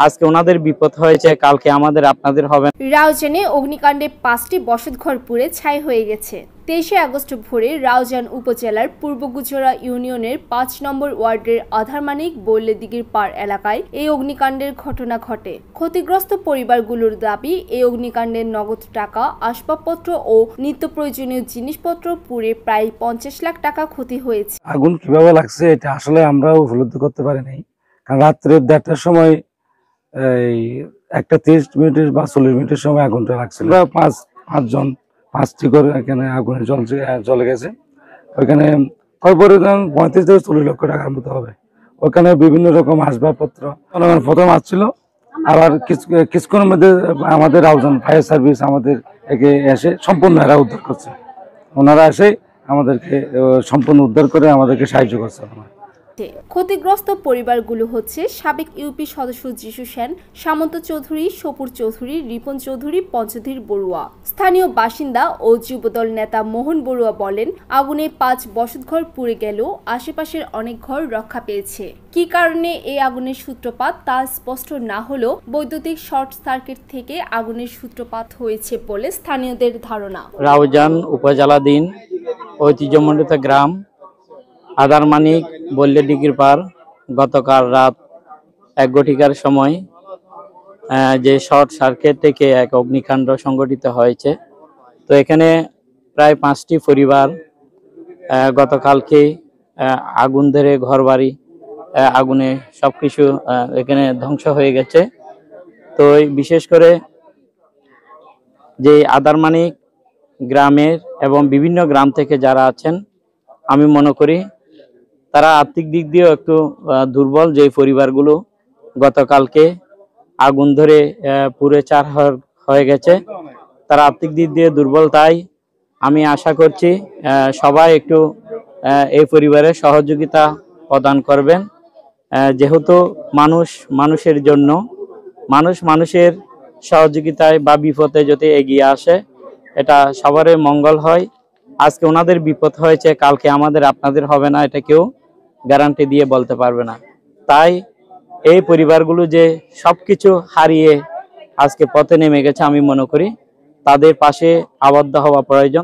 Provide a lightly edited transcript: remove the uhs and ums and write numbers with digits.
আজকে ওনাদের বিপদ হয়েছে, কালকে আমাদের আপনাদের হবে। রাউজানে অগ্নিকাণ্ডে 5টি বসতঘর পুড়ে ছাই হয়ে গেছে। 23 আগস্ট ভোরে রাউজান উপজেলার পূর্ব গুজরা ইউনিয়নের 5 নম্বর ওয়ার্ডের আধারমানিক বল্লেদিঘির পাড় এলাকায় এই অগ্নিকাণ্ডের ঘটনা ঘটে। ক্ষতিগ্রস্ত পরিবারগুলোর দাবি, এই অগ্নিকাণ্ডের নগদ টাকা, আসবাবপত্র ও নিত্য প্রয়োজনীয় জিনিসপত্র পুড়ে প্রায় 50 লাখ টাকা ক্ষতি হয়েছে। আগুন কিভাবে লাগছে এটা আসলে আমরাও উপলব্ধি করতে পারি নাই, কারণ রাত্রে 1:30টার সময় এই 1:30 বা 40 মিনিটের সময় আগুনটা লাগছিল। পাঁচজন 5টি করে এখানে আগুনে জ্বলে গেছে। ওইখানে তারপরে 35 থেকে 40 লক্ষ টাকার মতো হবে। ওইখানে বিভিন্ন রকম আসবাবপত্র প্রথম আসছিল, আবার কিছুক্ষণের মধ্যে আমাদের রাউজান ফায়ার সার্ভিস আমাদের এসে সম্পূর্ণ এরা উদ্ধার করছে। ওনারা এসে আমাদেরকে সম্পূর্ণ উদ্ধার করে আমাদেরকে সাহায্য করছে। ক্ষতিগ্রস্ত পরিবারগুলো হচ্ছে সাবেক ইউপি সদস্য যিশু সেন, সামন্ত চৌধুরী, সপুর চৌধুরী, রিপন চৌধুরী, পঞ্চধীর বড়ুয়া। স্থানীয় বাসিন্দা ও যুবদল নেতা মোহন বড়ুয়া বলেন, আগুনে 5 বসতঘর পুড়ে গেলেও আশেপাশের অনেক ঘর রক্ষা পেয়েছে। কি কারণে এই আগুনের সূত্রপাত তা স্পষ্ট না হলেও বৈদ্যুতিক শর্ট সার্কিট থেকে আগুনের সূত্রপাত হয়েছে বলে স্থানীয়দের ধারণা। রাউজান উপজেলাধীন ঐতিহ্যমণ্ডিত গ্রাম আধারমানিক বল্লেদিঘির পার গতকাল রাত 1 ঘটিকার সময় যে শর্ট সার্কিট থেকে এক অগ্নিকাণ্ড সংঘটিত হয়েছে। তো এখানে প্রায় 5টি পরিবার গতকালকে আগুন ধরে ঘরবাড়ি আগুনে সবকিছু এখানে ধ্বংস হয়ে গেছে। তো বিশেষ করে যে আধারমানিক গ্রামের এবং বিভিন্ন গ্রাম থেকে যারা আছেন, আমি মনে করি তারা আর্থিক দিক দিয়েও একটু দুর্বল। যে পরিবারগুলো গতকালকে আগুন ধরে পুড়ে চার হয়ে গেছে, তারা আর্থিক দিক দিয়ে দুর্বল। তাই আমি আশা করছি সবাই একটু এই পরিবারের সহযোগিতা প্রদান করবেন, যেহেতু মানুষের জন্য, মানুষের সহযোগিতায় বা বিপদে যদি এগিয়ে আসে এটা সবারই মঙ্গল হয়। আজকে ওনাদের বিপদ হয়েছে, কালকে আমাদের আপনাদের হবে না, এটা কেউ গ্যারান্টি দিয়ে বলতে পারবে না। তাই এই পরিবারগুলো যে সবকিছু হারিয়ে আজকে পথে নেমে গেছে, আমি মনে করি তাদের পাশে আবদ্ধ হওয়া প্রয়োজন।